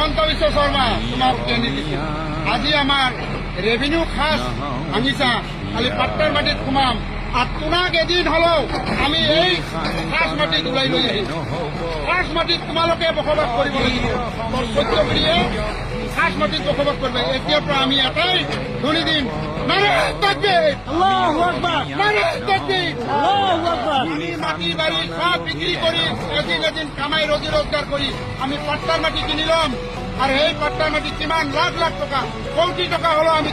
হেমন্ত বিশ্ব শৰ্মা তোমাক আজি আমাৰ ৰেভিনিউ খাস ভাঙিছা খালি পাট্টাৰ মাটিত সোমাম আর তোমাক এদিন হলেও আমি এই খাস মাটিত ওলাই লৈ আহিম খাস মাটিত তোমালোকে বসবাস কৰিব লাগিব সহ্য কৰিয়ে খাস মাটিত বসবাস কৰবে এতিয়াৰ পৰা আমি এটাই ধ্বনি দিম মাটি বাড়ি সব বিক্রি করি এদিন কামাই রোজি রোজগার করি আমি পাট্টার মাটি কিনি লম আর এই পাট্টার মাটি কিমান লাখ লাখ টাকা কোটি টাকা হলো আমি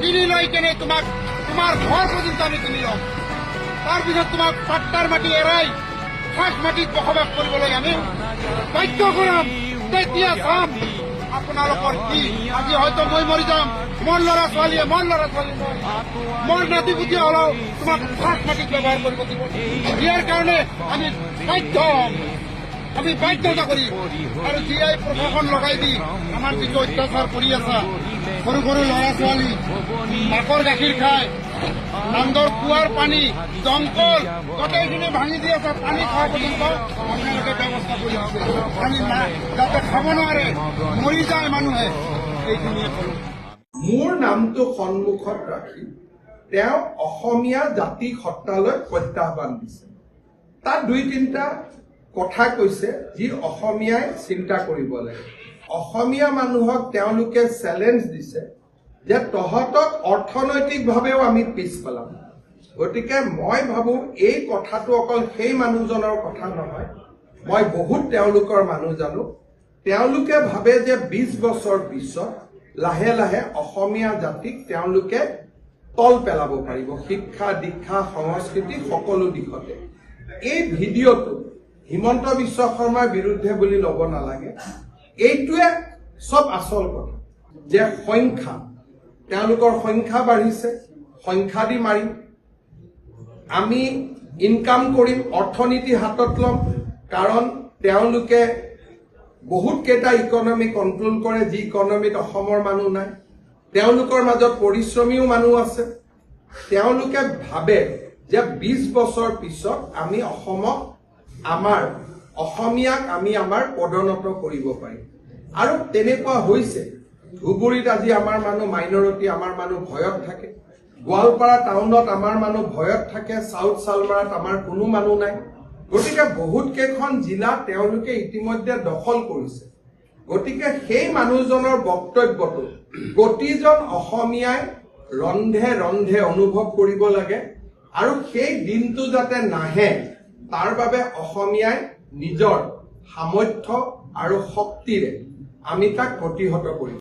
কিনি লৈ কেনে তোমাক তোমার ঘর পর্যন্ত আমি কিনি লম তাৰপিছত তোমাক পাট্টাৰ মাটি এৰাই খাস মাটিত বসবাস কৰিবলৈ আমি বাধ্য কৰাম তেতিয়া চাম আপোনালোকৰ কি আজি হয়তো মই মৰি যাম মোৰ ল'ৰা ছোৱালীয়ে মোৰ নাতি পুতি হলেও তোমাক খাস মাটিত ব্যৱহাৰ কৰিব দিব ইয়াৰ কাৰণে আমি বাধ্য আমি বাধ্যতা কৰি আৰ জিআই প্ৰশাসন লগাই দি আমাৰ যিটো অত্যাচাৰ কৰি আছা সৰু সৰু ল'ৰা ছোৱালী মাকৰ গাখীৰ খায় নান্দৰ কুয়াৰ পানী দমকল গোটেইখিনি ভাঙি দি আছে পানী খাওয়া পৰ্যন্ত আপোনালোকে ব্যৱস্থা কৰি আছে পানী যাতে খাব নোৱাৰে মৰি যায় মানুহে এইখিনিয়ে কলো মোৰ নামটো সন্মুখত ৰাখি তেওঁ অসমীয়া জাতি সত্তালৈ প্ৰত্যাহ্বান দিছে তাত দুই তিনিটা কথা কৈছে যি অসমীয়াই চিন্তা কৰিব লাগে অসমীয়া মানুহক তেওঁলোকে চ্যালেঞ্জ দিছে যে তহঁতক অৰ্থনৈতিকভাৱেও আমি পিছ পেলাম গতিকে মই ভাবো এই কথাটো অকল সেই মানুহজনৰ কথা নহয় মই বহুত তেওঁলোকৰ মানুহ জানো তেওঁলোকে ভাবে যে 20 বছৰ পিছত লাহে লাহে অসমীয়া জাতিক তেওঁলোকে তল পেলাব পাৰিব শিক্ষা দীক্ষা সংস্কৃতি সকলো দিশতে এই ভিডিঅ'টো হিমন্ত বিশ্ব শৰ্মাৰ বিৰুদ্ধে বুলি ল'ব নালাগে এইটোৱে সব আসল কথা যে সংখ্যা তেওঁলোকৰ সংখ্যা বাঢ়িছে সংখ্যা দি মাৰিম আমি ইনকাম কৰিম অৰ্থনীতি হাতত ল'ম কাৰণ তেওঁলোকে বহুত কেইটা ইকনমি কন্ট্ৰোল কৰে যি ইকনমিত অসমৰ মানুহ নাই তেওঁলোকৰ মাজত পৰিশ্ৰমীও মানুহ আছে তেওঁলোকে ভাবে যে 20 বছৰ পিছত আমি অসমক আমাৰ অসমীয়াক আমি আমাৰ পদোন্নত কৰিব পাৰিম আৰু তেনেকুৱা হৈছে ধুবুৰীত আজি আমাৰ মানুহ মাইনৰিটি আমাৰ মানুহ ভয়ত থাকে গোৱালপাৰা টাউনত আমাৰ মানুহ ভয়ত থাকে সাউথ সালমাৰাত আমাৰ কোনো মানুহ নাই গতিকে বহুত কেইখন জিলা তেওঁলোকে ইতিমধ্যে দখল কৰিছে গতিকে সেই মানুহজনৰ বক্তব্যটো প্ৰতিজন অসমীয়াই ৰন্ধে ৰন্ধে অনুভৱ কৰিব লাগে আৰু সেই দিনটো যাতে নাহে তাৰ বাবে অসমীয়াই নিজৰ সামৰ্থ্য আৰু শক্তিৰে আমি তাক প্ৰতিহত কৰিম